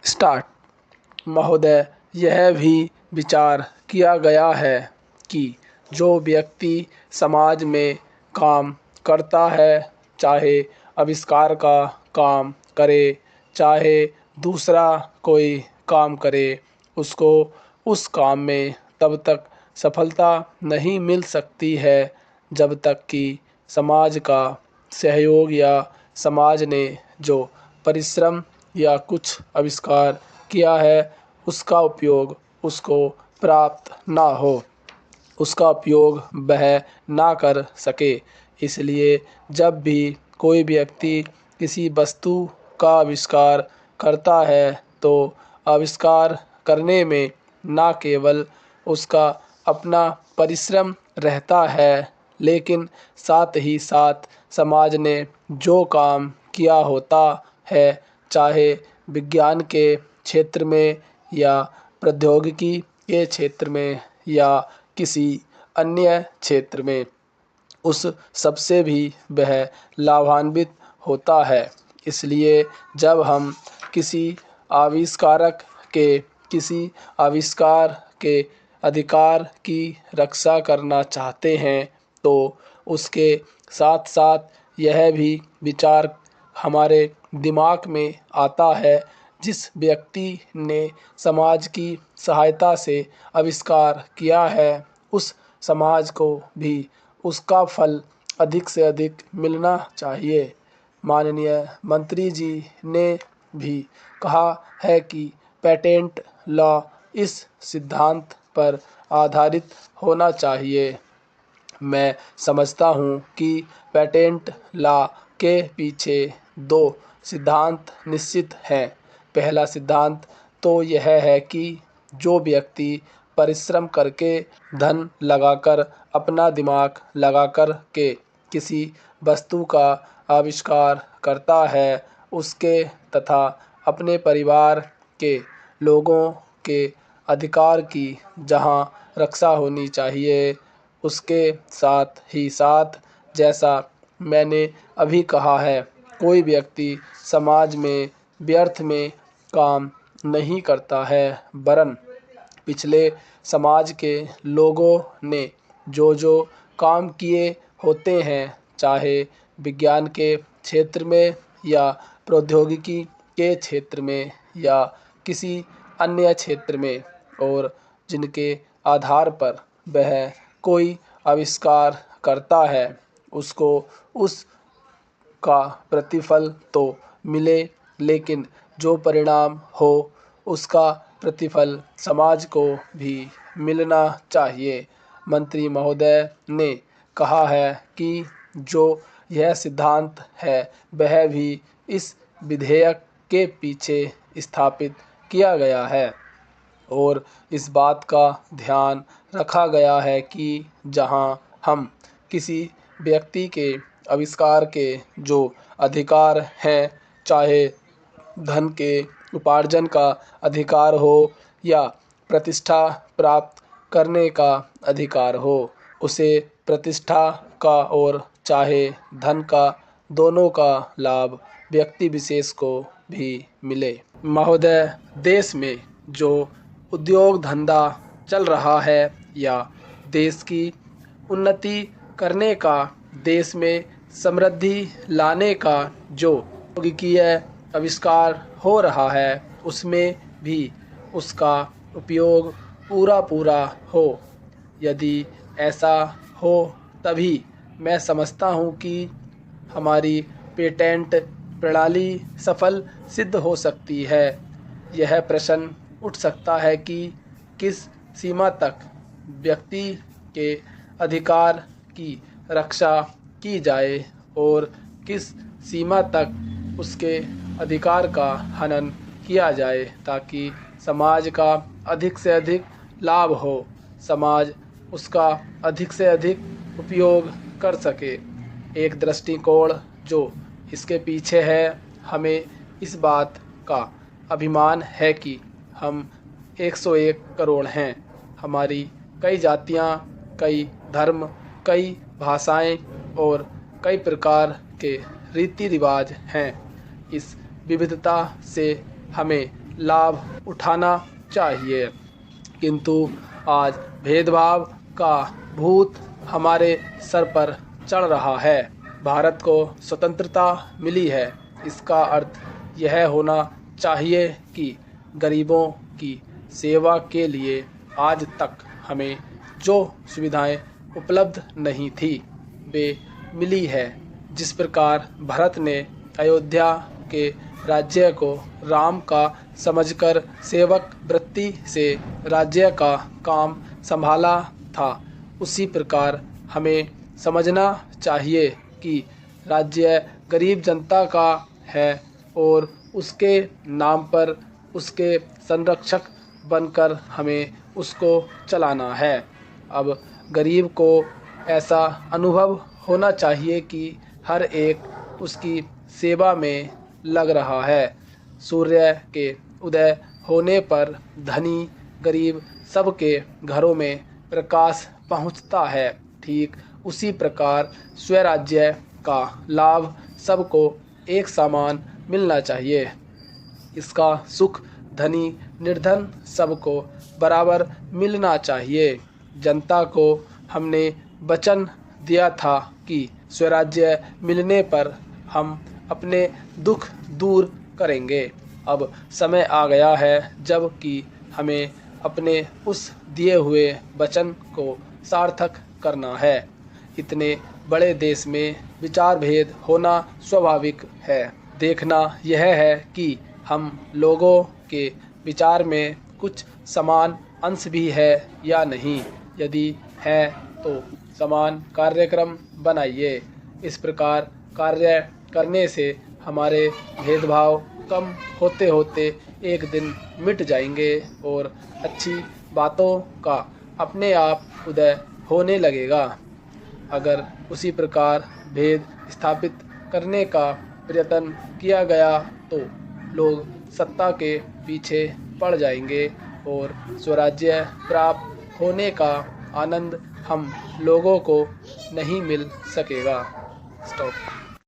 Start. महोदय, यह भी विचार किया गया है कि जो व्यक्ति समाज में काम करता है, चाहे आविष्कार का काम करे, चाहे दूसरा कोई काम करे, उसको उस काम में तब तक सफलता नहीं मिल सकती है जब तक कि समाज का सहयोग या समाज ने जो परिश्रम या कुछ आविष्कार किया है उसका उपयोग उसको प्राप्त ना हो, उसका उपयोग वह ना कर सके। इसलिए जब भी कोई व्यक्ति किसी वस्तु का आविष्कार करता है तो आविष्कार करने में ना केवल उसका अपना परिश्रम रहता है, लेकिन साथ ही साथ समाज ने जो काम किया होता है, चाहे विज्ञान के क्षेत्र में या प्रौद्योगिकी के क्षेत्र में या किसी अन्य क्षेत्र में, उस सबसे भी वह लाभान्वित होता है। इसलिए जब हम किसी आविष्कारक के किसी आविष्कार के अधिकार की रक्षा करना चाहते हैं तो उसके साथ साथ यह भी विचार हमारे दिमाग में आता है, जिस व्यक्ति ने समाज की सहायता से आविष्कार किया है उस समाज को भी उसका फल अधिक से अधिक मिलना चाहिए। माननीय मंत्री जी ने भी कहा है कि पेटेंट लॉ इस सिद्धांत पर आधारित होना चाहिए। मैं समझता हूँ कि पेटेंट लॉ के पीछे दो सिद्धांत निश्चित हैं। पहला सिद्धांत तो यह है कि जो व्यक्ति परिश्रम करके, धन लगाकर, अपना दिमाग लगाकर के किसी वस्तु का आविष्कार करता है, उसके तथा अपने परिवार के लोगों के अधिकार की जहाँ रक्षा होनी चाहिए, उसके साथ ही साथ जैसा मैंने अभी कहा है, कोई व्यक्ति समाज में व्यर्थ में काम नहीं करता है, वरन पिछले समाज के लोगों ने जो जो काम किए होते हैं, चाहे विज्ञान के क्षेत्र में या प्रौद्योगिकी के क्षेत्र में या किसी अन्य क्षेत्र में, और जिनके आधार पर वह कोई आविष्कार करता है, उसको उस का प्रतिफल तो मिले, लेकिन जो परिणाम हो उसका प्रतिफल समाज को भी मिलना चाहिए। मंत्री महोदय ने कहा है कि जो यह सिद्धांत है वह भी इस विधेयक के पीछे स्थापित किया गया है और इस बात का ध्यान रखा गया है कि जहां हम किसी व्यक्ति के आविष्कार के जो अधिकार हैं, चाहे धन के उपार्जन का अधिकार हो या प्रतिष्ठा प्राप्त करने का अधिकार हो, उसे प्रतिष्ठा का और चाहे धन का, दोनों का लाभ व्यक्ति विशेष को भी मिले। महोदय, देश में जो उद्योग धंधा चल रहा है या देश की उन्नति करने का, देश में समृद्धि लाने का जो प्रौद्योगिकीय आविष्कार हो रहा है, उसमें भी उसका उपयोग पूरा हो। यदि ऐसा हो तभी मैं समझता हूँ कि हमारी पेटेंट प्रणाली सफल सिद्ध हो सकती है। यह प्रश्न उठ सकता है कि किस सीमा तक व्यक्ति के अधिकार की रक्षा की जाए और किस सीमा तक उसके अधिकार का हनन किया जाए, ताकि समाज का अधिक से अधिक लाभ हो, समाज उसका अधिक से अधिक उपयोग कर सके। एक दृष्टिकोण जो इसके पीछे है, हमें इस बात का अभिमान है कि हम 101 करोड़ हैं। हमारी कई जातियां, कई धर्म, कई भाषाएं और कई प्रकार के रीति रिवाज हैं। इस विविधता से हमें लाभ उठाना चाहिए। किंतु आज भेदभाव का भूत हमारे सर पर चढ़ रहा है। भारत को स्वतंत्रता मिली है, इसका अर्थ यह होना चाहिए कि गरीबों की सेवा के लिए आज तक हमें जो सुविधाएं उपलब्ध नहीं थी वे मिली है। जिस प्रकार भरत ने अयोध्या के राज्य को राम का समझकर सेवक वृत्ति से राज्य का काम संभाला था, उसी प्रकार हमें समझना चाहिए कि राज्य गरीब जनता का है और उसके नाम पर उसके संरक्षक बनकर हमें उसको चलाना है। अब गरीब को ऐसा अनुभव होना चाहिए कि हर एक उसकी सेवा में लग रहा है। सूर्य के उदय होने पर धनी गरीब सबके घरों में प्रकाश पहुंचता है। ठीक उसी प्रकार स्वराज्य का लाभ सबको एक समान मिलना चाहिए। इसका सुख धनी निर्धन सबको बराबर मिलना चाहिए। जनता को हमने वचन दिया था कि स्वराज्य मिलने पर हम अपने दुख दूर करेंगे। अब समय आ गया है जब कि हमें अपने उस दिए हुए वचन को सार्थक करना है। इतने बड़े देश में विचार भेद होना स्वाभाविक है। देखना यह है कि हम लोगों के विचार में कुछ समान अंश भी है या नहीं। यदि है तो समान कार्यक्रम बनाइए। इस प्रकार कार्य करने से हमारे भेदभाव कम होते होते एक दिन मिट जाएंगे और अच्छी बातों का अपने आप उदय होने लगेगा। अगर उसी प्रकार भेद स्थापित करने का प्रयत्न किया गया तो लोग सत्ता के पीछे पड़ जाएंगे और स्वराज्य प्राप्त होने का आनंद हम लोगों को नहीं मिल सकेगा। स्टॉप।